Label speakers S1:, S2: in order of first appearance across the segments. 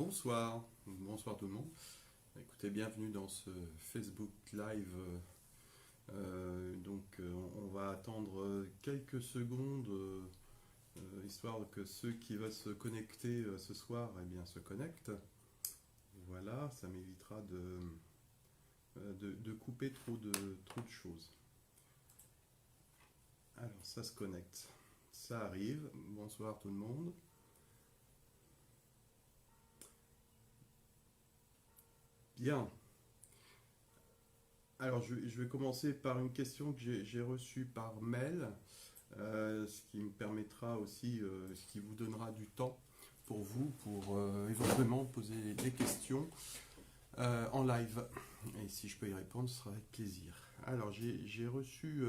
S1: Bonsoir tout le monde. Écoutez, bienvenue dans ce Facebook Live. On va attendre quelques secondes, histoire que ceux qui veulent se connecter ce soir, eh bien, se connectent. Voilà, ça m'évitera de couper trop de choses. Alors, ça se connecte. Ça arrive. Bonsoir tout le monde. Bien. Alors, je vais commencer par une question que j'ai reçue par mail, ce qui me permettra aussi, ce qui vous donnera du temps pour vous, pour éventuellement poser des questions en live. Et si je peux y répondre, ce sera avec plaisir. Alors, j'ai reçu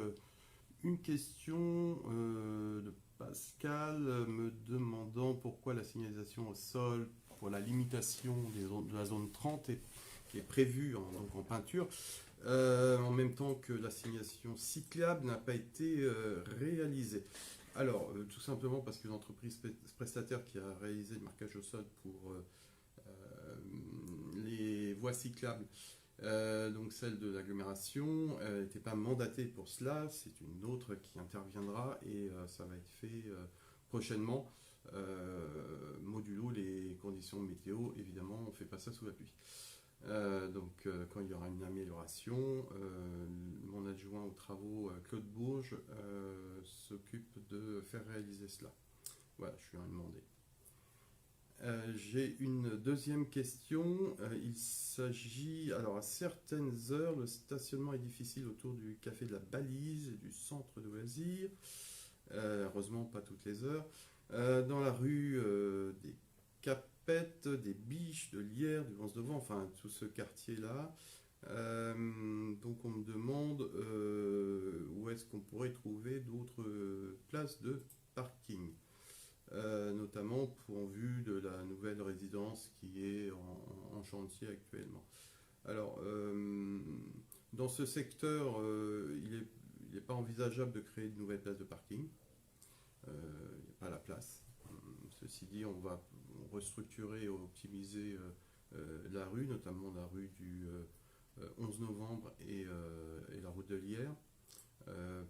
S1: une question de Pascal me demandant pourquoi la signalisation au sol pour la limitation de la zone 30 qui est prévue donc en peinture, en même temps que l'assignation cyclable n'a pas été réalisée. Alors, tout simplement parce qu'une entreprise prestataire qui a réalisé le marquage au sol pour les voies cyclables, donc celle de l'agglomération, n'était pas mandatée pour cela. C'est une autre qui interviendra et ça va être fait prochainement. Modulo les conditions météo, évidemment, on ne fait pas ça sous la pluie. Quand il y aura une amélioration, mon adjoint aux travaux, Claude Bourges, s'occupe de faire réaliser cela. Voilà, je suis en demandé. J'ai une deuxième question. Il s'agit, alors à certaines heures, le stationnement est difficile autour du café de la Balise et du centre de loisirs. Heureusement, pas toutes les heures. Dans la rue des Capettes, des Biches, de Lierre, du Vence-de-Vent, enfin tout ce quartier-là. Donc on me demande où est-ce qu'on pourrait trouver d'autres places de parking. Notamment en vue de la nouvelle résidence qui est en chantier actuellement. Alors, dans ce secteur, il n'est pas envisageable de créer de nouvelles places de parking. Il n'y a pas la place. Ceci dit, on va restructurer et optimiser la rue, notamment la rue du 11 novembre et la route de Lierre.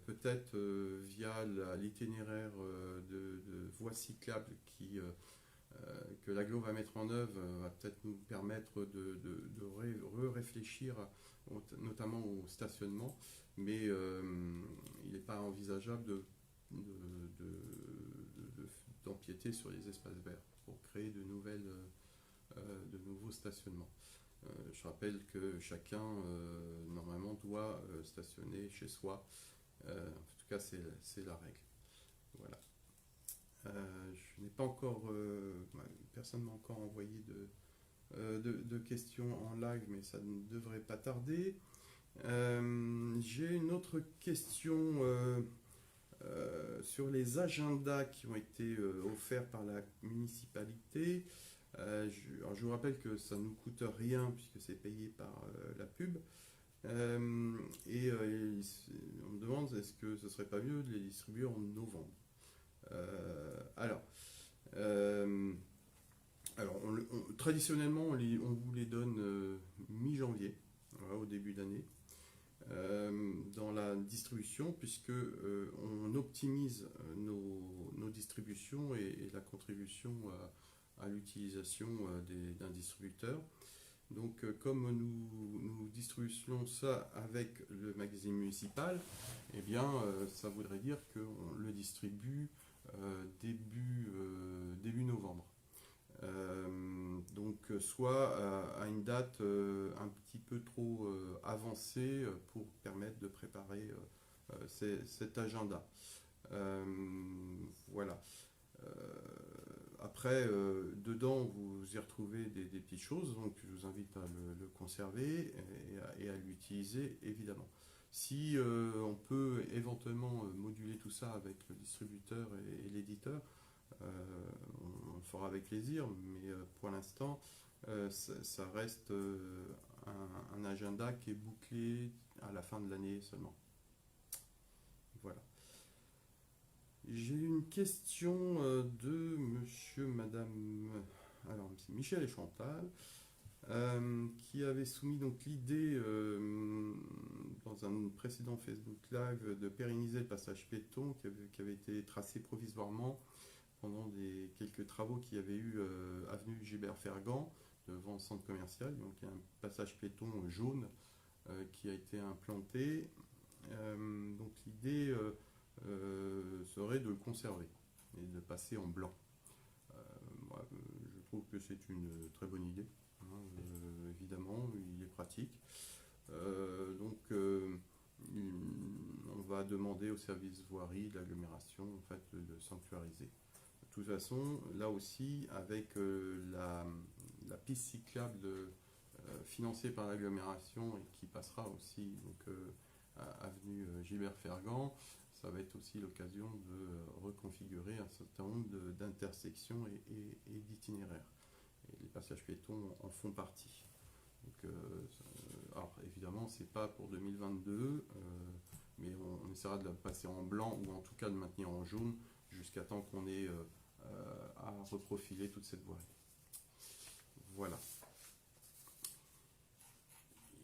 S1: Peut-être via l'itinéraire de voies cyclables que l'aglo va mettre en œuvre, va peut-être nous permettre de réfléchir notamment au stationnement, mais il n'est pas envisageable d'empiéter sur les espaces verts pour créer de nouveaux stationnements. Je rappelle que chacun, normalement, doit stationner chez soi. En tout cas, c'est la règle. Voilà. Je n'ai pas encore... personne ne m'a encore envoyé de questions en live, mais ça ne devrait pas tarder. J'ai une autre question sur les agendas qui ont été offerts par la municipalité. Alors je vous rappelle que ça ne nous coûte rien puisque c'est payé par la pub. On me demande est-ce que ce serait pas mieux de les distribuer en novembre. Traditionnellement, on vous les donne mi-janvier, voilà, au début d'année, dans la distribution, puisque on optimise nos distributions et la contribution à l'utilisation d'un distributeur. Donc, comme nous distribuons ça avec le magazine municipal, eh bien, ça voudrait dire qu'on le distribue début novembre. Soit à une date un petit peu trop avancée pour permettre de préparer cet agenda. Voilà. Après, dedans, vous y retrouvez des petites choses, donc je vous invite à le conserver et à l'utiliser, évidemment. Si on peut éventuellement moduler tout ça avec le distributeur et l'éditeur, on le fera avec plaisir, mais pour l'instant, ça reste un agenda qui est bouclé à la fin de l'année seulement. Voilà. J'ai une question de monsieur, madame alors c'est Michel et Chantal, qui avaient soumis donc l'idée dans un précédent Facebook Live de pérenniser le passage piéton qui avait été tracé provisoirement pendant quelques travaux qu'il y avait eu avenue Gilbert Fergan devant le centre commercial. Donc il y a un passage piéton jaune qui a été implanté. Donc l'idée serait de le conserver et de passer en blanc. Moi, je trouve que c'est une très bonne idée. Hein, évidemment, il est pratique. On va demander au service voirie de l'agglomération en fait, de sanctuariser. De toute façon, là aussi, avec la piste cyclable financée par l'agglomération et qui passera aussi donc, à avenue Gilbert Fergan, ça va être aussi l'occasion de reconfigurer un certain nombre d'intersections et d'itinéraires. Et les passages piétons en font partie. Donc, alors évidemment, c'est pas pour 2022, mais on essaiera de la passer en blanc ou en tout cas de maintenir en jaune jusqu'à temps qu'on ait à reprofiler toute cette voie. Voilà.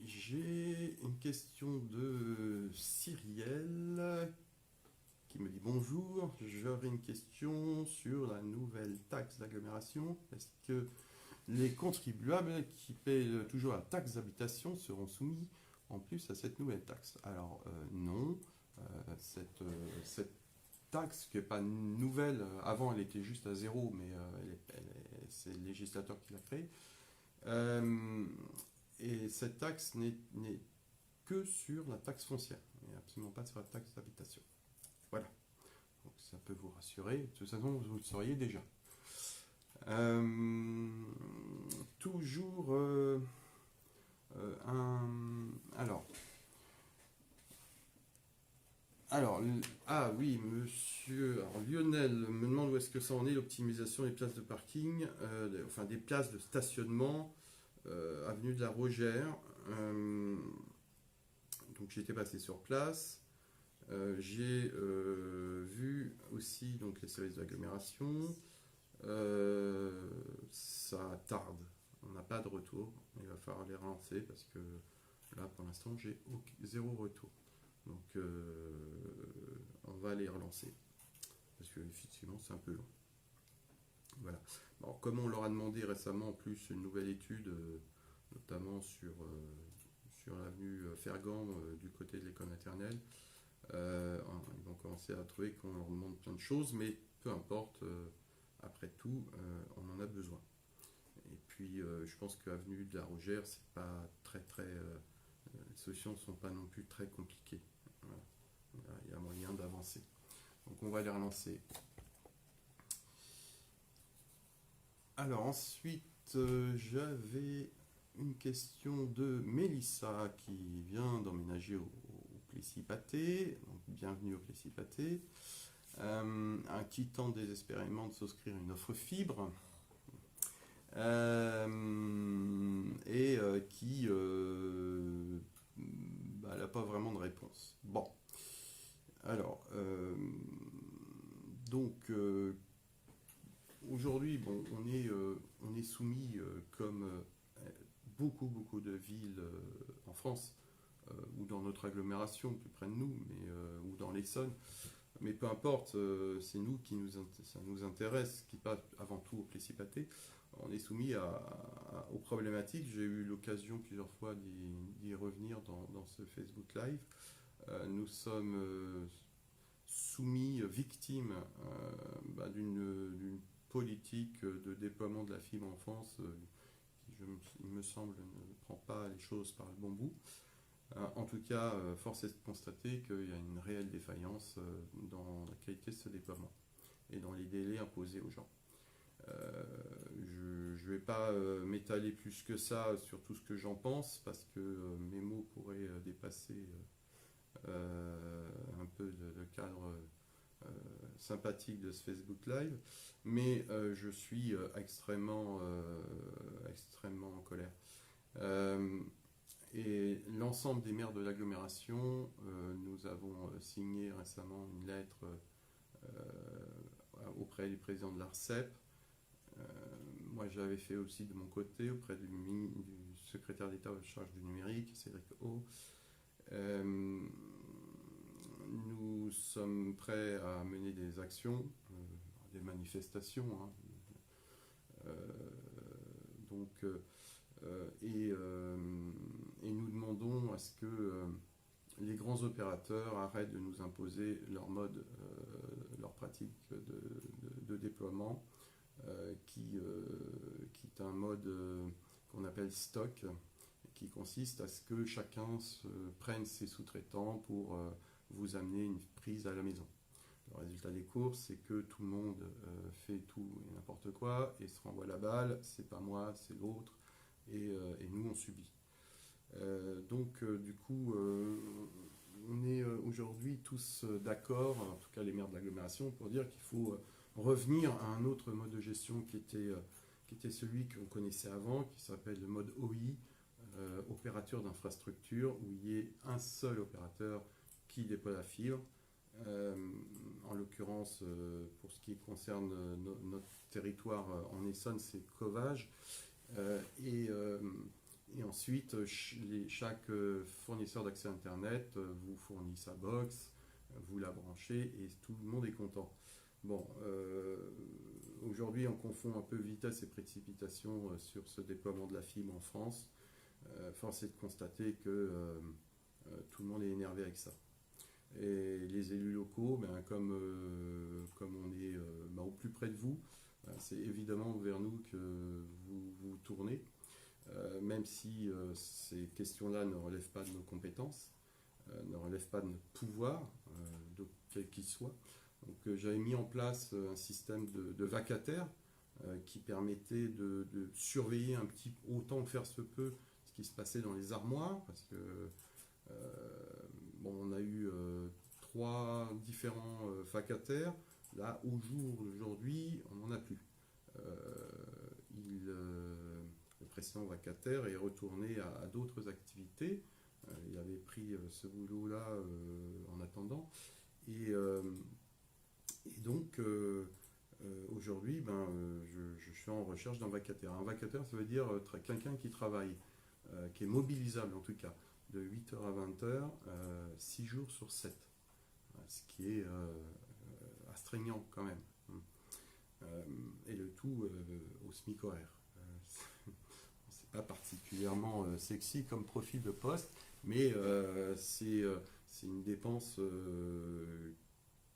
S1: J'ai une question de Cyrielle qui me dit bonjour, j'aurais une question sur la nouvelle taxe d'agglomération. Est-ce que les contribuables qui paient toujours la taxe d'habitation seront soumis en plus à cette nouvelle taxe? Alors non, cette taxe qui n'est pas nouvelle, avant elle était juste à zéro, mais c'est le législateur qui l'a créée. Et cette taxe n'est que sur la taxe foncière, et absolument pas sur la taxe d'habitation. Voilà. Donc ça peut vous rassurer. De toute façon, vous le sauriez déjà. Toujours ah oui, monsieur Lionel me demande où est-ce que ça en est, l'optimisation des places de parking, enfin des places de stationnement, avenue de la Rogère. Donc j'étais passé sur place. J'ai vu aussi donc, les services d'agglomération. Ça tarde. On n'a pas de retour. Il va falloir les relancer parce que là, pour l'instant, j'ai zéro retour. Donc, on va les relancer parce que effectivement, c'est un peu long. Voilà. Alors, comme on leur a demandé récemment en plus une nouvelle étude, notamment sur l'avenue Fergan du côté de l'école maternelle, ils vont commencer à trouver qu'on leur demande plein de choses, mais peu importe. Après tout, on en a besoin. Et puis, je pense qu'avenue de la Rogère, c'est pas les solutions ne sont pas non plus très compliquées. Voilà. Il y a moyen d'avancer. Donc, on va les relancer. Alors, ensuite, j'avais une question de Mélissa qui vient d'emménager au Plessis-Pâté. Donc, bienvenue au Plessis-Pâté. Qui tente désespérément de souscrire une offre fibre et qui n'a pas vraiment de réponse. Bon, alors, donc aujourd'hui, bon, on est soumis comme beaucoup de villes en France ou dans notre agglomération plus près de nous, mais ou dans l'Essonne. Mais peu importe, c'est nous ça nous intéresse, qui passe avant tout au Plessis-Pâté. On est soumis aux problématiques. J'ai eu l'occasion plusieurs fois d'y revenir dans ce Facebook Live. Nous sommes soumis, victimes d'une politique de déploiement de la fibre en France qui, il me semble, ne prend pas les choses par le bon bout. En tout cas, force est de constater qu'il y a une réelle défaillance dans la qualité de ce déploiement et dans les délais imposés aux gens. Je ne vais pas m'étaler plus que ça sur tout ce que j'en pense parce que mes mots pourraient dépasser un peu le cadre sympathique de ce Facebook Live, mais je suis extrêmement en colère. Et l'ensemble des maires de l'agglomération, nous avons signé récemment une lettre auprès du président de l'ARCEP. moi, j'avais fait aussi de mon côté auprès du secrétaire d'État en charge du numérique, Cédric O. Euh, nous sommes prêts à mener des actions, des manifestations, hein. Euh, donc, et nous demandons à ce que les grands opérateurs arrêtent de nous imposer leur mode, leur pratique de déploiement, qui est un mode qu'on appelle stock, qui consiste à ce que chacun prenne ses sous-traitants pour vous amener une prise à la maison. Le résultat des courses, c'est que tout le monde fait tout et n'importe quoi et se renvoie la balle, c'est pas moi, c'est l'autre, et nous on subit. Du coup, on est aujourd'hui tous d'accord, en tout cas les maires de l'agglomération, pour dire qu'il faut revenir à un autre mode de gestion qui était celui qu'on connaissait avant, qui s'appelle le mode OI, opérateur d'infrastructure, où il y ait un seul opérateur qui déploie la fibre. En l'occurrence, pour ce qui concerne notre territoire en Essonne, c'est Covage. Et ensuite, chaque fournisseur d'accès Internet vous fournit sa box, vous la branchez et tout le monde est content. Bon, aujourd'hui, on confond un peu vitesse et précipitation sur ce déploiement de la fibre en France. Force est de constater que tout le monde est énervé avec ça. Et les élus locaux, comme on est au plus près de vous, c'est évidemment vers nous que vous vous tournez, même si ces questions-là ne relèvent pas de nos compétences, ne relèvent pas de notre pouvoir, quel qu'il soit. Donc j'avais mis en place un système de vacataires qui permettait de surveiller un petit, autant que faire se peut, ce qui se passait dans les armoires, parce que on a eu 3 différents vacataires. Là, aujourd'hui, on n'en a plus. Le précédent vacataire est retourné à d'autres activités. Il avait pris ce boulot-là en attendant. Et donc, aujourd'hui, je suis en recherche d'un vacataire. Un vacataire, ça veut dire quelqu'un qui travaille, qui est mobilisable en tout cas, de 8h à 20h, 6 jours sur 7. Ce qui est astreignant quand même. Et le tout au SMIC horaire. C'est pas particulièrement sexy comme profil de poste, mais c'est une dépense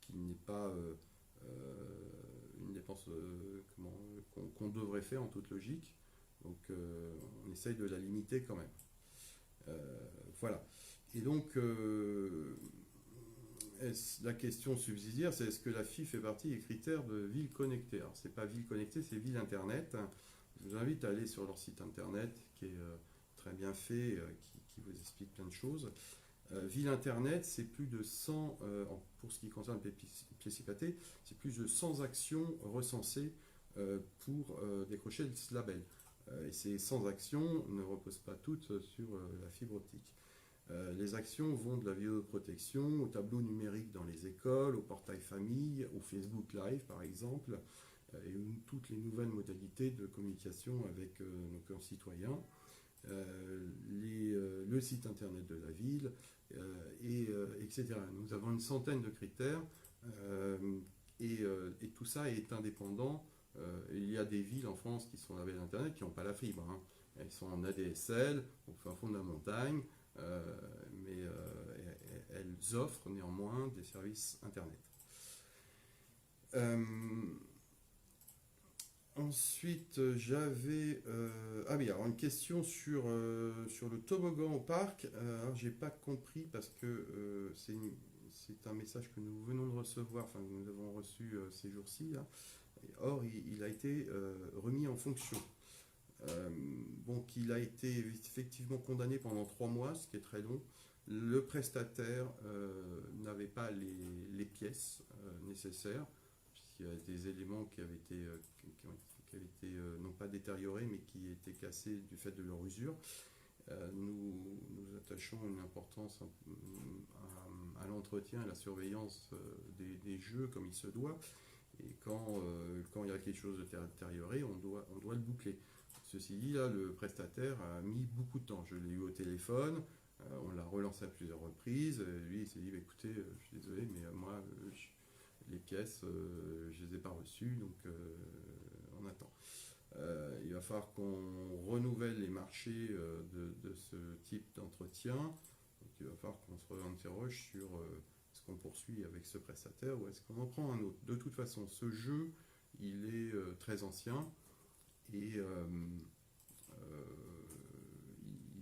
S1: qui n'est pas une dépense qu'on devrait faire en toute logique. Donc on essaye de la limiter quand même. Voilà. Et donc la question subsidiaire, c'est est-ce que la FI fait partie des critères de ville connectée? Alors c'est pas ville connectée, c'est ville internet. Je vous invite à aller sur leur site internet qui est très bien fait, qui vous explique plein de choses. Ville internet, c'est plus de 100, pour ce qui concerne Piécipaté, c'est plus de 100 actions recensées pour décrocher ce label. Et ces 100 actions ne reposent pas toutes sur la fibre optique. Les actions vont de la vidéoprotection au tableau numérique dans les écoles, au portail famille, au Facebook Live par exemple, et toutes les nouvelles modalités de communication avec nos concitoyens, le site internet de la ville, etc. Nous avons une centaine de critères et tout ça est indépendant. Il y a des villes en France qui sont avec l'internet qui n'ont pas la fibre. Hein. Elles sont en ADSL, au fin fond de la montagne, mais elles offrent néanmoins des services internet. Ensuite, j'avais alors une question sur le toboggan au parc. Alors, j'ai pas compris parce que c'est un message que nous venons de recevoir, enfin que nous avons reçu ces jours-ci. Là. Or, il a été remis en fonction. Donc, il a été effectivement condamné pendant 3 mois, ce qui est très long. Le prestataire n'avait pas les pièces nécessaires, puisqu'il y a des éléments qui avaient été non pas détériorés, mais qui étaient cassés du fait de leur usure. Nous attachons une importance à l'entretien et à la surveillance des jeux comme il se doit. Et quand il y a quelque chose de détérioré, on doit le boucler. Ceci dit, là, le prestataire a mis beaucoup de temps. Je l'ai eu au téléphone, on l'a relancé à plusieurs reprises. Lui, il s'est dit, bah, écoutez, je suis désolé, mais moi, les pièces, je les ai pas reçues, donc on attend. Il va falloir qu'on renouvelle les marchés de ce type d'entretien. Donc il va falloir qu'on se réinterroge sur est-ce qu'on poursuit avec ce prestataire ou est-ce qu'on en prend un autre. De toute façon, ce jeu, il est très ancien et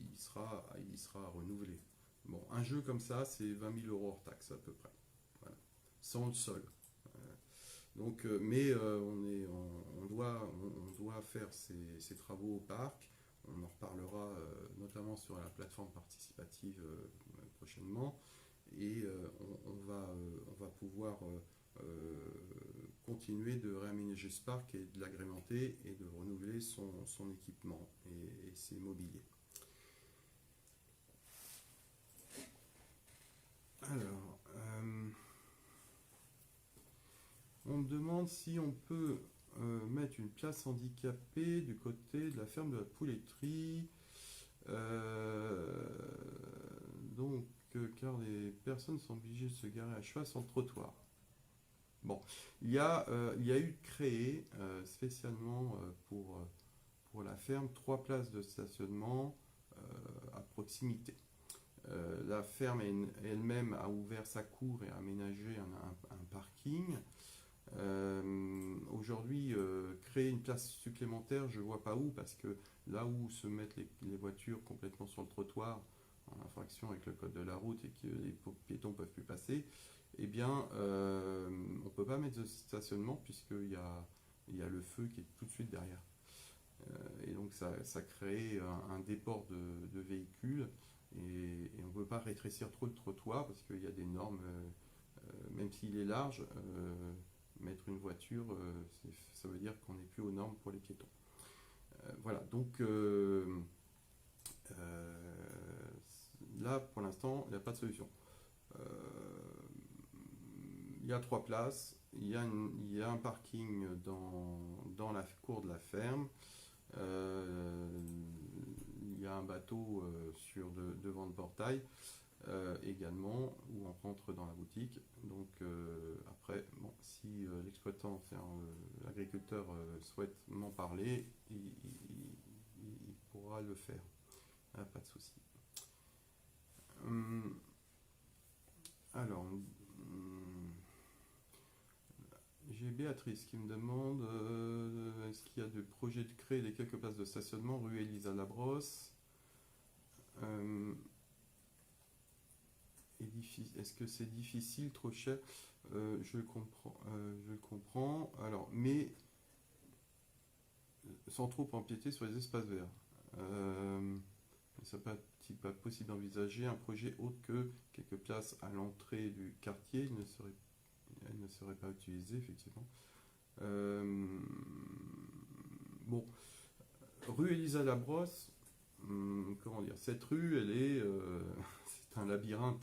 S1: il sera renouvelé. Bon, un jeu comme ça, c'est 20 000 € hors taxe à peu près, voilà. Sans le sol. Mais on doit faire ces travaux au parc. On en reparlera notamment sur la plateforme participative prochainement. Et on va pouvoir continuer de réaménager ce parc et de l'agrémenter et de renouveler son équipement et ses mobiliers. Alors, on me demande si on peut mettre une place handicapée du côté de la ferme de la pouletterie. Donc, car les personnes sont obligées de se garer à cheval sur le trottoir. Bon, il y a eu créé spécialement pour la ferme 3 places de stationnement à proximité. La ferme elle-même a ouvert sa cour et a aménagé un parking. Aujourd'hui, créer une place supplémentaire, je ne vois pas où, parce que là où se mettent les voitures complètement sur le trottoir, en infraction avec le code de la route et que les piétons ne peuvent plus passer, eh bien, on ne peut pas mettre de stationnement puisqu'il y a le feu qui est tout de suite derrière. Et donc ça crée un déport de véhicules et on ne peut pas rétrécir trop le trottoir parce qu'il y a des normes, même s'il est large, mettre une voiture, ça veut dire qu'on n'est plus aux normes pour les piétons. Voilà, donc là pour l'instant il n'y a pas de solution. Il y a 3 places, il y a un parking dans la cour de la ferme. Il y a un bateau devant le portail également où on rentre dans la boutique. Donc après, bon, si l'exploitant, l'agriculteur souhaite m'en parler, il pourra le faire. Pas de souci. Alors, j'ai Béatrice qui me demande est-ce qu'il y a des projets de créer les quelques places de stationnement rue Elisa Labrosse. Est-ce que c'est difficile, trop cher? Je le comprends. Alors, mais sans trop empiéter sur les espaces verts. Ça n'est pas possible d'envisager un projet autre que quelques places à l'entrée du quartier. Elle ne serait pas utilisée, effectivement. Bon, rue Elisa Labrosse, comment dire, cette rue, c'est un labyrinthe.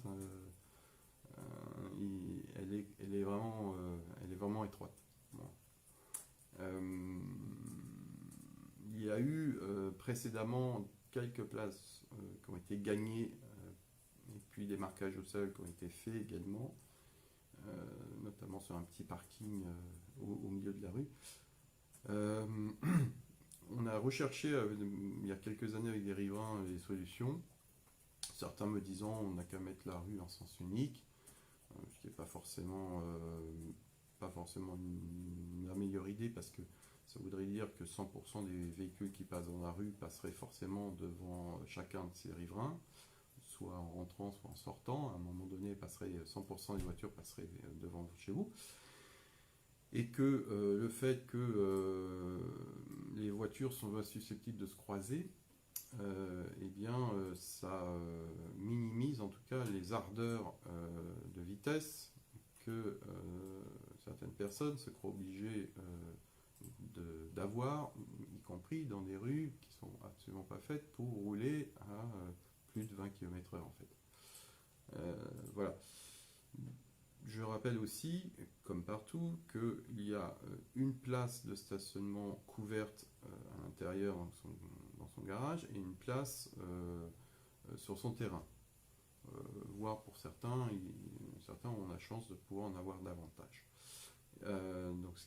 S1: Elle est vraiment étroite. Bon. Il y a eu précédemment quelques places qui ont été gagnées et puis des marquages au sol qui ont été faits également, notamment sur un petit parking au milieu de la rue. On a recherché il y a quelques années avec des riverains les solutions. Certains me disant on n'a qu'à mettre la rue en sens unique, ce qui n'est pas forcément la meilleure idée parce que ça voudrait dire que 100% des véhicules qui passent dans la rue passeraient forcément devant chacun de ces riverains, soit en rentrant, soit en sortant. À un moment donné, 100% des voitures passeraient devant chez vous. Et que le fait que les voitures sont susceptibles de se croiser, eh bien, ça minimise en tout cas les ardeurs de vitesse que certaines personnes se croient obligées d'avoir, y compris dans des rues qui sont absolument pas faites pour rouler à plus de 20 km/h en fait. Voilà. je rappelle aussi, comme partout, qu'il y a une place de stationnement couverte à l'intérieur dans son garage et une place sur son terrain. Voire pour certains, certains ont la chance de pouvoir en avoir davantage. Donc ce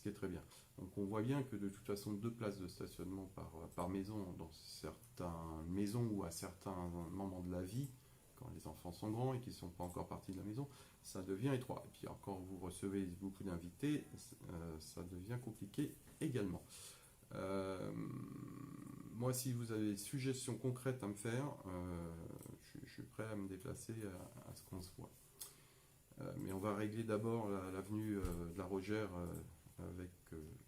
S1: qui est très bien. Donc on voit bien que de toute façon 2 places de stationnement par maison dans certaines maisons ou à certains moments de la vie, quand les enfants sont grands et qu'ils ne sont pas encore partis de la maison, ça devient étroit. Et puis quand vous recevez beaucoup d'invités, ça devient compliqué également. Moi, si vous avez des suggestions concrètes à me faire, je suis prêt à me déplacer à ce qu'on se voit. Mais on va régler d'abord l'avenue de la Rogère avec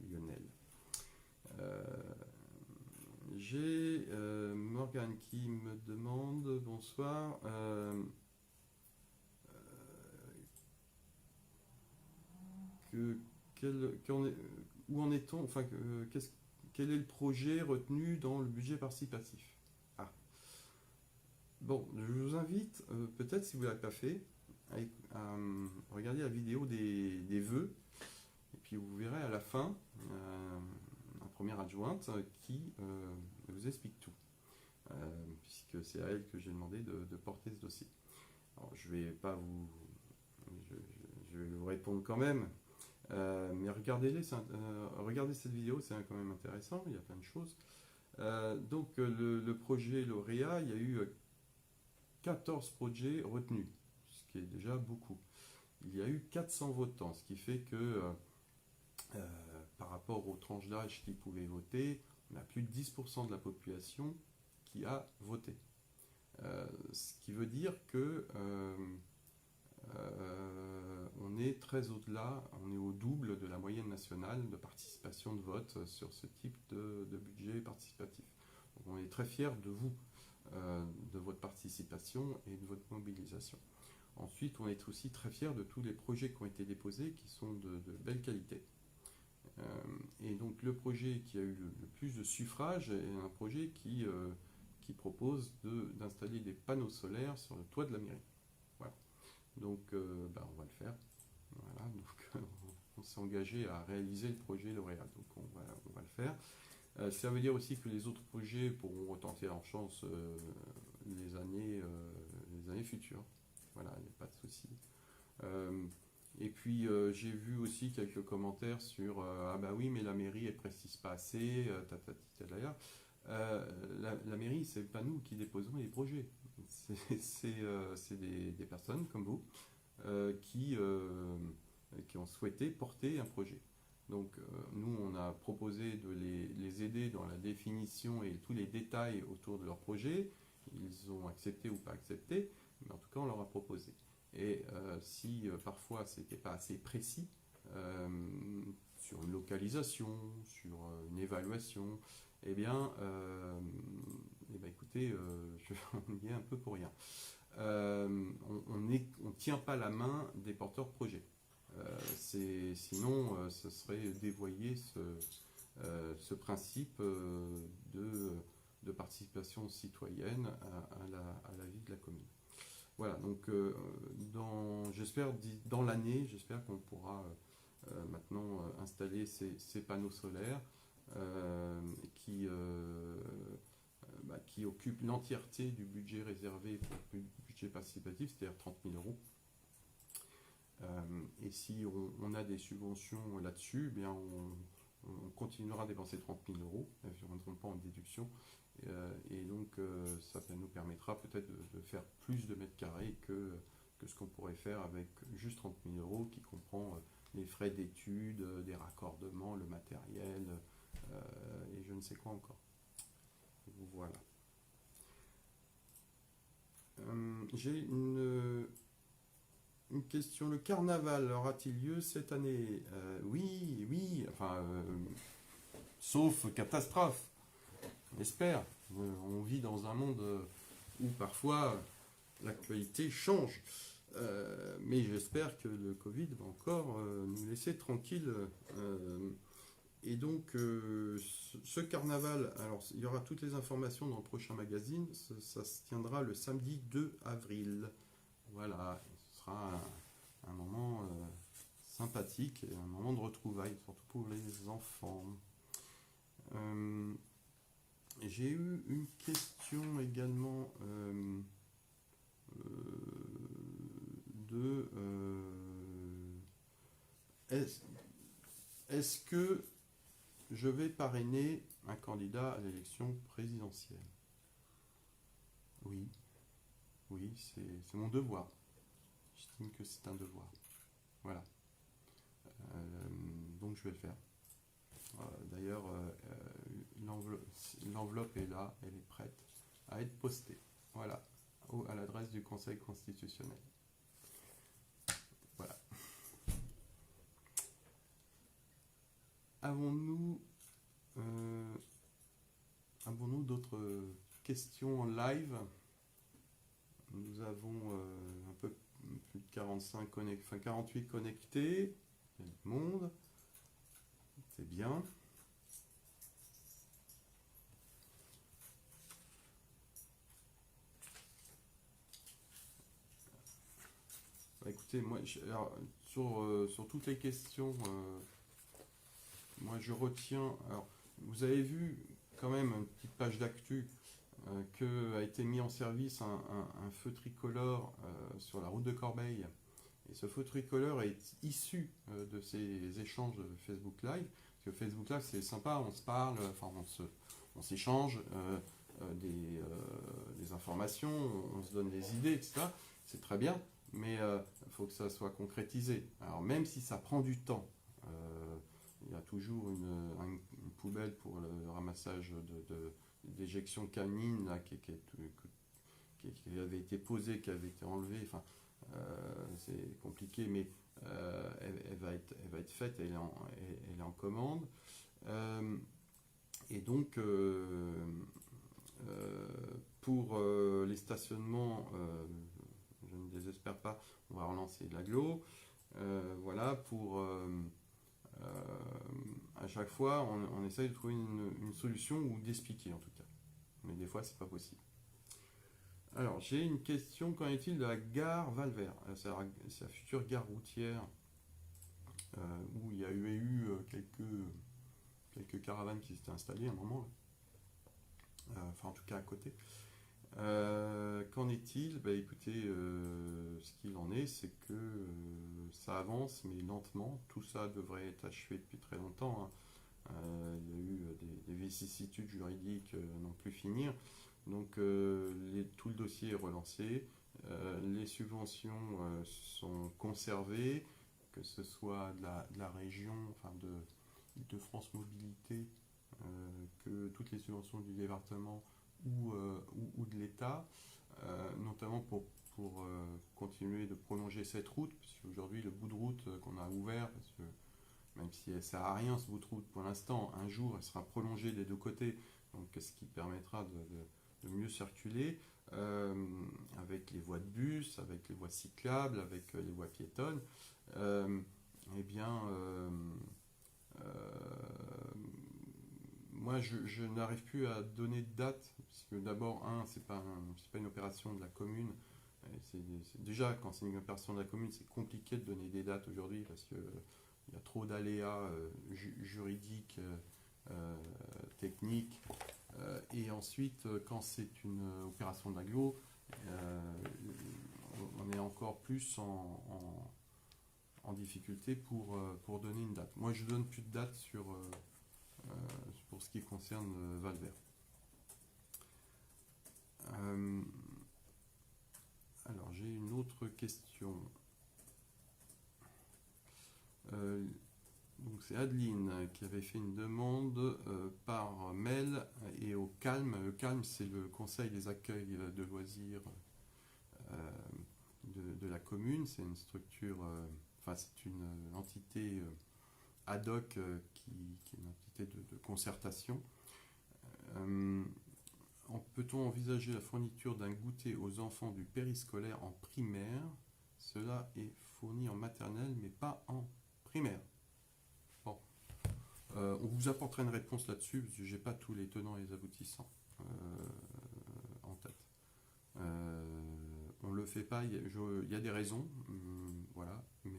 S1: Lionel. J'ai Morgane qui me demande bonsoir. Où en est-on, enfin, quel est le projet retenu dans le budget participatif? Ah. Bon, je vous invite, peut-être si vous ne l'avez pas fait, à regarder la vidéo des vœux, et puis vous verrez à la fin la première adjointe qui vous explique tout, puisque c'est à elle que j'ai demandé de porter ce dossier. Alors, je vais pas vous... je vais vous répondre quand même, mais regardez cette vidéo, c'est quand même intéressant, il y a plein de choses. Donc le projet lauréat, il y a eu 14 projets retenus, ce qui est déjà beaucoup. Il y a eu 400 votants, ce qui fait que par rapport aux tranches d'âge qui pouvaient voter, on a plus de 10% de la population qui a voté. Ce qui veut dire que on est très au-delà, on est au double de la moyenne nationale de participation de vote sur ce type de budget participatif. Donc on est très fiers de vous, de votre participation et de votre mobilisation. Ensuite, on est aussi très fiers de tous les projets qui ont été déposés, qui sont de belle qualité. Et donc le projet qui a eu le plus de suffrages est un projet qui propose d'installer des panneaux solaires sur le toit de la mairie. Voilà. Donc on va le faire. Voilà. Donc on s'est engagé à réaliser le projet lauréat. Donc on va le faire. Ça veut dire aussi que les autres projets pourront retenter leur chance les années futures. Voilà, il n'y a pas de souci. Et puis j'ai vu aussi quelques commentaires sur ah bah oui, mais la mairie elle précise pas assez, d'ailleurs. La mairie, c'est pas nous qui déposons les projets, c'est des personnes comme vous qui ont souhaité porter un projet. Donc nous, on a proposé de les aider dans la définition et tous les détails autour de leur projet. Ils ont accepté ou pas accepté, mais en tout cas, on leur a proposé. Et si parfois c'était pas assez précis sur une localisation, sur une évaluation, eh bien écoutez, on y est un peu pour rien. On ne tient pas la main des porteurs de projets. Sinon, ce serait dévoyer ce principe de participation citoyenne à la vie de la commune. Voilà, donc j'espère dans l'année, j'espère qu'on pourra maintenant installer ces panneaux solaires qui occupent l'entièreté du budget réservé pour le budget participatif, c'est-à-dire 30 000 euros. Et si on a des subventions là-dessus, eh bien on continuera à dépenser 30 000 euros, elles ne rentreront pas en déduction. Et donc ça nous permettra peut-être de faire plus de mètres carrés que ce qu'on pourrait faire avec juste 30 000 euros qui comprend les frais d'études, des raccordements, le matériel et je ne sais quoi encore. Voilà. J'ai une question. Le carnaval aura-t-il lieu cette année? Oui, enfin, sauf catastrophe. On espère. On vit dans un monde où parfois l'actualité change. Mais j'espère que le Covid va encore nous laisser tranquilles. Et donc, ce carnaval, alors il y aura toutes les informations dans le prochain magazine. Ça se tiendra le samedi 2 avril. Voilà, ce sera un moment sympathique et un moment de retrouvailles, surtout pour les enfants. J'ai eu une question également de est-ce que je vais parrainer un candidat à l'élection présidentielle? Oui, oui, c'est mon devoir. J'estime que c'est un devoir. Voilà. Donc je vais le faire. D'ailleurs, l'enveloppe est là, elle est prête à être postée. Voilà, à l'adresse du Conseil constitutionnel. Voilà. Avons-nous d'autres questions en live? Nous avons un peu plus de 48 connectés. Il y a du monde. C'est bien. Écoutez, moi, sur toutes les questions, moi je retiens. Alors, vous avez vu quand même une petite page d'actu qu'a été mis en service un feu tricolore sur la route de Corbeil. Et ce feu tricolore est issu de ces échanges de Facebook Live. Parce que Facebook Live, c'est sympa, on se parle, enfin on s'échange des informations, on se donne des idées, etc. C'est très bien, mais il faut que ça soit concrétisé. Alors même si ça prend du temps, il y a toujours une poubelle pour le ramassage d'éjection canine là, qui avait été posée, qui avait été enlevée. Enfin, c'est compliqué, mais elle va être faite, elle est en commande. Et donc, pour les stationnements, je ne désespère pas, on va relancer l'agglo. Voilà, pour à chaque fois, on essaye de trouver une solution ou d'expliquer en tout cas. Mais des fois, c'est pas possible. Alors, j'ai une question. Qu'en est-il de la gare Valvert? C'est la future gare routière où il y a eu quelques caravanes qui s'étaient installées à un moment. Enfin, en tout cas à côté. Qu'en est-il? Écoutez, ce qu'il en est, c'est que ça avance, mais lentement. Tout ça devrait être achevé depuis très longtemps. Il y a eu des vicissitudes juridiques non plus finir. Donc tout le dossier est relancé. Les subventions sont conservées, que ce soit de la région, enfin de France Mobilité, que toutes les subventions du département ou de l'État, notamment pour continuer de prolonger cette route, puisque aujourd'hui le bout de route qu'on a ouvert, parce que même si elle ne sert à rien ce bout de route pour l'instant, un jour elle sera prolongée des deux côtés, donc ce qui permettra de mieux circuler, avec les voies de bus, avec les voies cyclables, avec les voies piétonnes. Eh bien, moi je n'arrive plus à donner de date, parce que d'abord, c'est pas une opération de la commune. Déjà, quand c'est une opération de la commune, c'est compliqué de donner des dates aujourd'hui, parce que il y a trop d'aléas juridiques, techniques. Et ensuite, quand c'est une opération de l'agglo, on est encore plus en difficulté pour donner une date. Moi, je ne donne plus de date pour ce qui concerne Valvert. Alors, j'ai une autre question. Donc c'est Adeline qui avait fait une demande par mail et au CALM. Le CALM, c'est le Conseil des accueils de loisirs de la commune. C'est une structure, c'est une entité ad hoc qui est une entité de concertation. Peut-on envisager la fourniture d'un goûter aux enfants du périscolaire en primaire? Cela est fourni en maternelle, mais pas en primaire. Bon. On vous apportera une réponse là-dessus, parce que je n'ai pas tous les tenants et les aboutissants en tête. On ne le fait pas, il y a des raisons. voilà, mais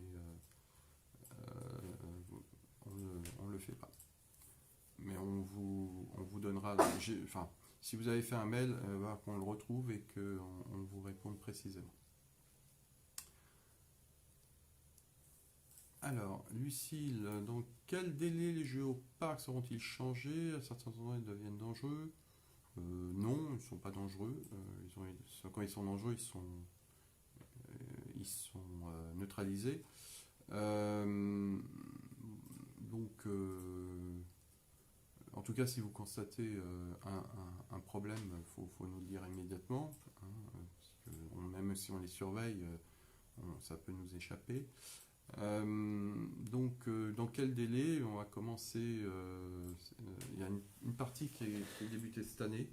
S1: on le fait pas. Mais on vous donnera, enfin, si vous avez fait un mail, voilà, qu'on le retrouve et qu'on vous réponde précisément. Alors, Lucille, dans quel délai les jeux au parc seront-ils changés? À certains endroits, ils deviennent dangereux. Non, ils ne sont pas dangereux. Quand ils sont dangereux, ils sont neutralisés. Donc, en tout cas, si vous constatez un problème, faut nous le dire immédiatement, hein, parce que même si on les surveille, ça peut nous échapper. Donc, dans quel délai on va commencer? Il y a une partie qui est débutée cette année,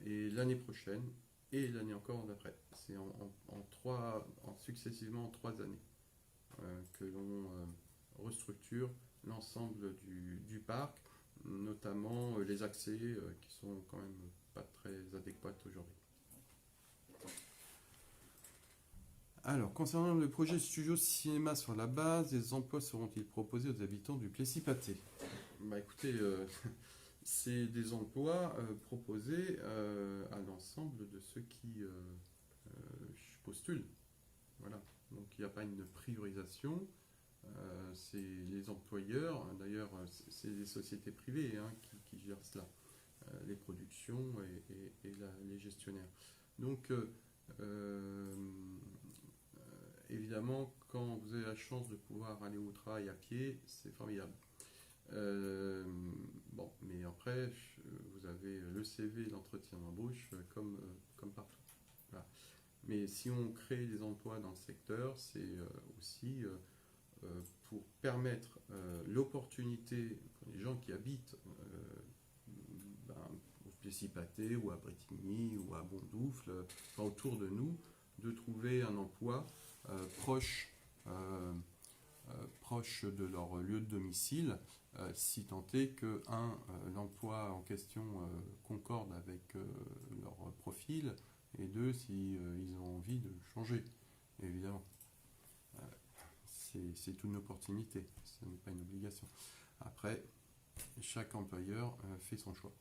S1: et l'année prochaine, et l'année encore d'après. C'est successivement en 3 années que l'on restructure l'ensemble du parc, notamment les accès qui sont quand même pas très adéquats aujourd'hui. Alors, concernant le projet studio cinéma sur la base, les emplois seront-ils proposés aux habitants du Plessis-Pathé? Bah écoutez, c'est des emplois proposés à l'ensemble de ceux qui postulent. Voilà. Donc il n'y a pas une priorisation. C'est les employeurs, d'ailleurs c'est les sociétés privées hein, qui gèrent cela, les productions et les gestionnaires. Donc évidemment, quand vous avez la chance de pouvoir aller au travail à pied, c'est formidable. Bon, mais après, vous avez le CV, l'entretien d'embauche, comme partout. Voilà. Mais si on crée des emplois dans le secteur, c'est aussi pour permettre l'opportunité pour les gens qui habitent au Plessis-Pathé ou à Brétigny ou à Bondoufle, enfin, autour de nous, de trouver un emploi proche de leur lieu de domicile, si tant est que, l'emploi en question concorde avec leur profil, et deux, si ils ont envie de changer, évidemment. C'est une opportunité, ce n'est pas une obligation. Après, chaque employeur fait son choix.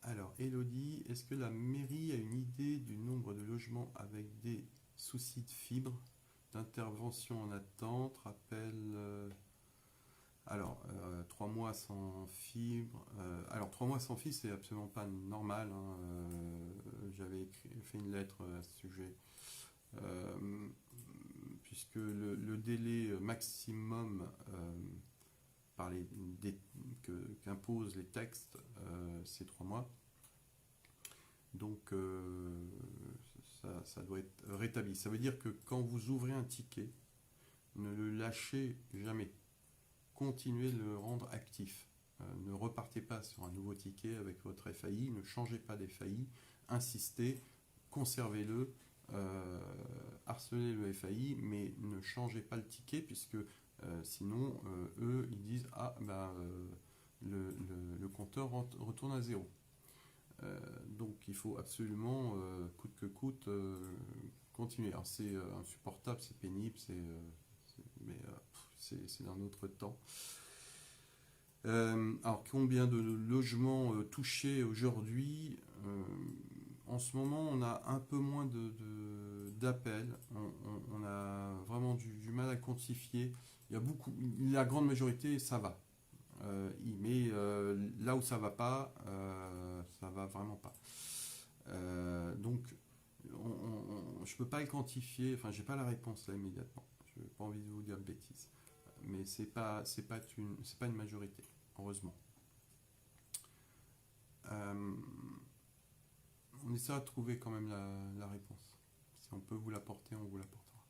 S1: Alors, Elodie, est-ce que la mairie a une idée du nombre de logements avec des soucis de fibre, d'intervention en attente? Rappel. Alors, 3 mois sans fibre. Alors, 3 mois sans fibre, c'est absolument pas normal, hein. J'avais fait une lettre à ce sujet. Puisque le délai maximum qu'imposent les textes, c'est 3 mois. Donc ça doit être rétabli. Ça veut dire que quand vous ouvrez un ticket, ne le lâchez jamais. Continuez de le rendre actif. Ne repartez pas sur un nouveau ticket avec votre FAI, ne changez pas d'FAI, insistez, conservez-le, harcelez le FAI, mais ne changez pas le ticket, puisque sinon, eux, ils disent « Ah, le compteur retourne à zéro ». Donc il faut absolument, coûte que coûte, continuer. Alors c'est insupportable, c'est pénible, mais c'est d'un autre temps. Alors combien de logements touchés aujourd'hui? En ce moment, on a un peu moins d'appels. On a vraiment du mal à quantifier. Il y a la grande majorité, ça va. Mais là où ça va pas, ça va vraiment pas. Donc, je peux pas le quantifier. Enfin, j'ai pas la réponse là immédiatement. Je n'ai pas envie de vous dire de bêtises. Mais c'est pas une majorité, heureusement. On essaiera de trouver quand même la réponse. Si on peut vous l'apporter, on vous l'apportera.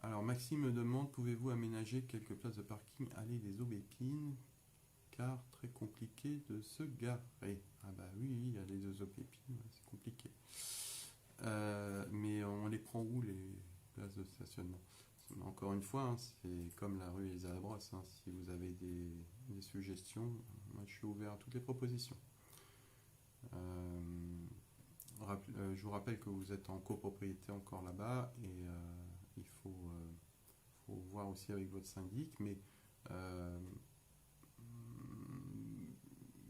S1: Alors Maxime me demande, pouvez-vous aménager quelques places de parking allée des Aubépines, car très compliqué de se garer. Ah bah oui, allée des Aubépines, c'est compliqué. Mais on les prend où les places de stationnement? Encore une fois, hein, c'est comme la rue Elsa Labrosse. Si vous avez des suggestions, moi je suis ouvert à toutes les propositions. Je vous rappelle que vous êtes en copropriété encore là-bas et il faut voir aussi avec votre syndic, mais euh,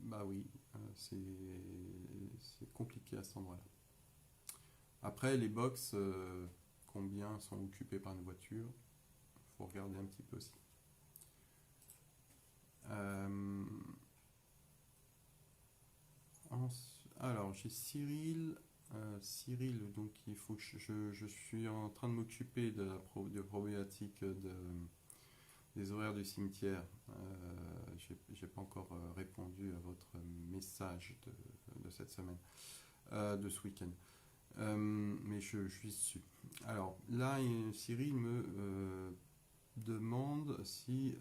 S1: bah oui, c'est compliqué à cet endroit-là. Après, les box, combien sont occupés par une voiture, il faut regarder un petit peu aussi. Euh, alors, j'ai Cyril. Cyril, donc il faut que je suis en train de m'occuper de problématique des horaires du cimetière. J'ai pas encore répondu à votre message de cette semaine, de ce week-end. Mais je suis dessus. Alors là, Cyril me demande si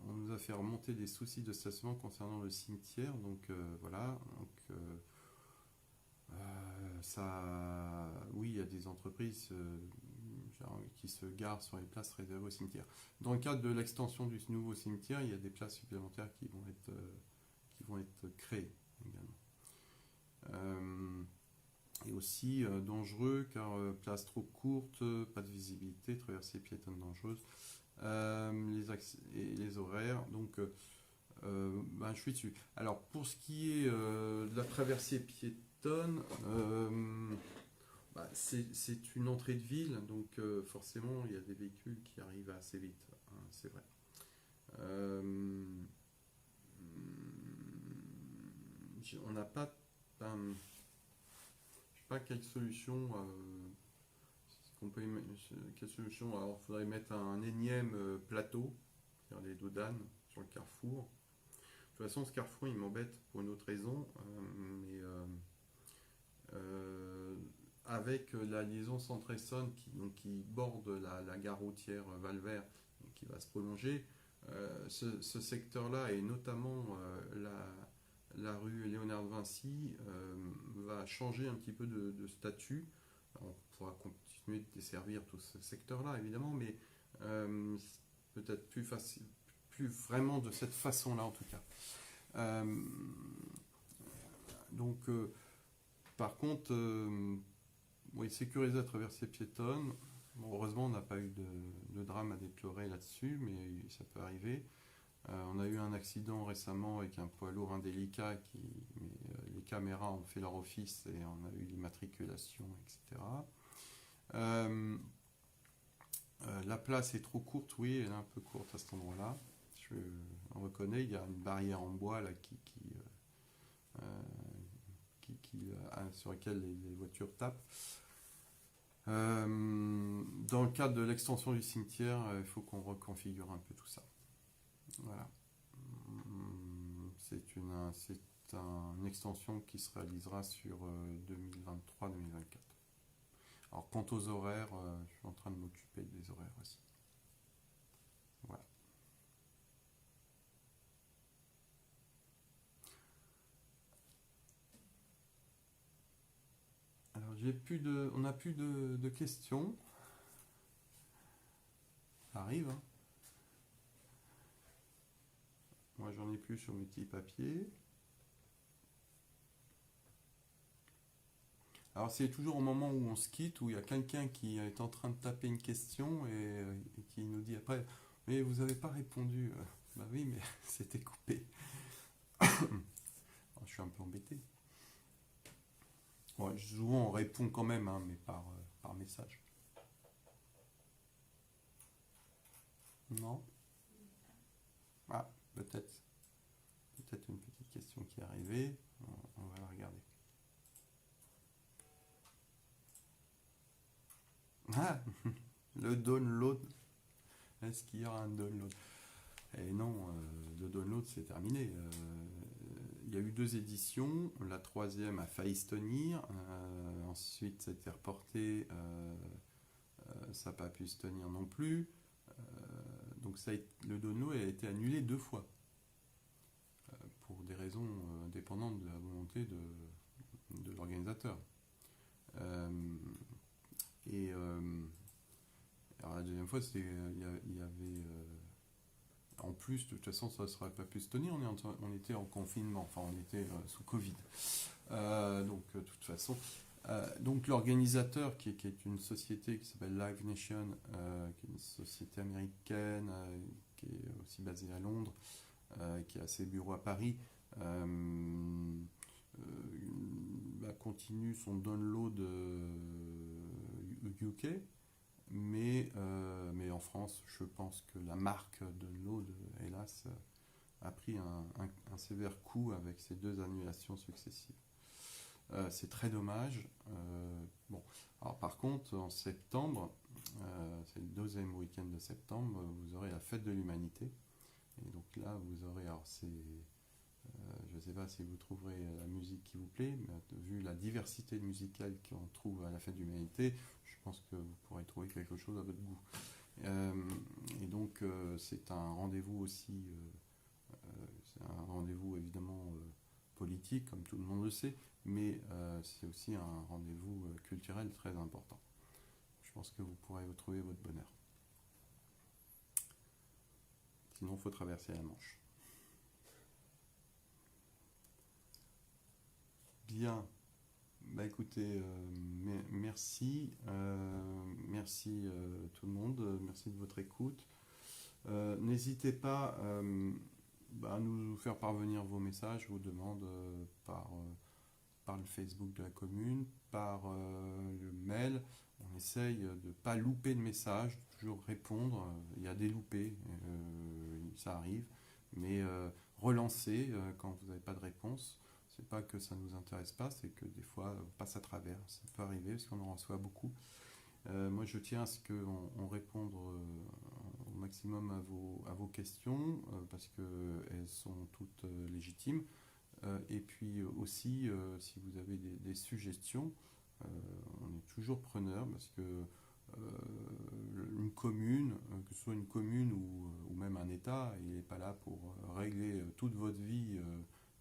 S1: on nous a fait remonter des soucis de stationnement concernant le cimetière. Donc voilà. Donc, oui, il y a des entreprises qui se garent sur les places réservées au cimetière. Dans le cadre de l'extension du nouveau cimetière, il y a des places supplémentaires qui vont être créées également. Et aussi dangereux car place trop courte, pas de visibilité, traversée piétonne dangereuse, les horaires. Donc, je suis dessus. Alors, pour ce qui est de la traversée piétonne, c'est une entrée de ville, donc forcément, il y a des véhicules qui arrivent assez vite, hein, c'est vrai. On n'a pas. Je sais pas quelle solution. Quelle solution. Alors, il faudrait mettre un énième plateau, c'est-à-dire les dodanes sur le carrefour. De toute façon, ce carrefour, il m'embête pour une autre raison, mais avec la liaison Centre-Essonne qui borde la gare routière Valvert, qui va se prolonger, ce secteur-là, et notamment la rue Léonard de Vinci, va changer un petit peu de statut. On pourra continuer de desservir tout ce secteur-là, évidemment, mais peut-être plus facile, plus vraiment de cette façon-là, en tout cas. Donc, par contre, oui, sécuriser la traversée piétonne. Bon, heureusement, on n'a pas eu de drame à déplorer là-dessus, mais ça peut arriver. On a eu un accident récemment avec un poids lourd indélicat mais les caméras ont fait leur office et on a eu l'immatriculation, etc. La place est trop courte, oui, elle est un peu courte à cet endroit-là. On reconnaît, il y a une barrière en bois là, sur laquelle les voitures tapent. Dans le cadre de l'extension du cimetière, il faut qu'on reconfigure un peu tout ça. Voilà. C'est une extension qui se réalisera sur 2023-2024. Alors, quant aux horaires, je suis en train de m'occuper des horaires aussi. Voilà. Alors, on n'a plus de questions. Ça arrive, hein. Moi, j'en ai plus sur mes petits papiers. Alors, c'est toujours au moment où on se quitte, où il y a quelqu'un qui est en train de taper une question et qui nous dit après, mais vous n'avez pas répondu. Bah oui, mais c'était coupé. Alors, je suis un peu embêté. Ouais, souvent, on répond quand même, hein, mais par message. Non? Ah, peut-être une petite question qui est arrivée. On va la regarder. Ah, le download. Est-ce qu'il y aura un download? Et non, le download c'est terminé. Il y a eu 2 éditions. La 3e a failli se tenir. Ensuite, ça a été reporté. Ça n'a pas pu se tenir non plus. Donc le download a été annulé 2 fois. Pour des raisons dépendantes de la volonté de l'organisateur. Alors la deuxième fois, il y avait En plus, de toute façon, ça ne serait pas pu se tenir, on était en confinement, enfin on était sous Covid. Donc, de toute façon, donc l'organisateur, qui est une société qui s'appelle Live Nation, qui est une société américaine, qui est aussi basée à Londres, qui a ses bureaux à Paris, continue son download UK, mais en France, je pense que la marque download, hélas, a pris un sévère coup avec ces 2 annulations successives. C'est très dommage. Bon. Alors, par contre, en septembre, c'est le 2e week-end de septembre, vous aurez la fête de l'humanité. Et donc là, vous aurez, alors je ne sais pas si vous trouverez la musique qui vous plaît, mais vu la diversité musicale qu'on trouve à la fête de l'humanité, je pense que vous pourrez trouver quelque chose à votre goût. Et donc, c'est un rendez-vous aussi, c'est un rendez-vous évidemment politique, comme tout le monde le sait, mais c'est aussi un rendez-vous culturel très important. Je pense que vous pourrez trouver votre bonheur. Sinon, il faut traverser la Manche. Bien. Bah écoutez, merci. Merci tout le monde. Merci de votre écoute. N'hésitez pas à nous faire parvenir vos messages, vos demandes par le Facebook de la commune, par le mail. On essaye de ne pas louper de messages, de toujours répondre. Il y a des loupés, ça arrive, mais relancer quand vous n'avez pas de réponse. C'est pas que ça ne nous intéresse pas, c'est que des fois on passe à travers. Ça peut arriver parce qu'on en reçoit beaucoup. Moi, je tiens à ce qu'on réponde au maximum à vos questions parce qu'elles sont toutes légitimes. Et puis aussi, si vous avez des suggestions, on est toujours preneur parce que une commune, que ce soit une commune ou même un État, il n'est pas là pour régler toute votre vie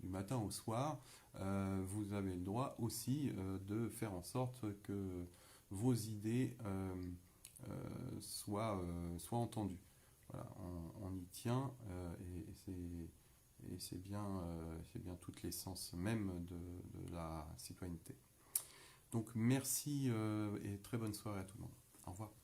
S1: du matin au soir. Vous avez le droit aussi de faire en sorte que vos idées soient entendues. Voilà, on y tient et c'est bien toute l'essence même de la citoyenneté. Donc merci et très bonne soirée à tout le monde. Au revoir.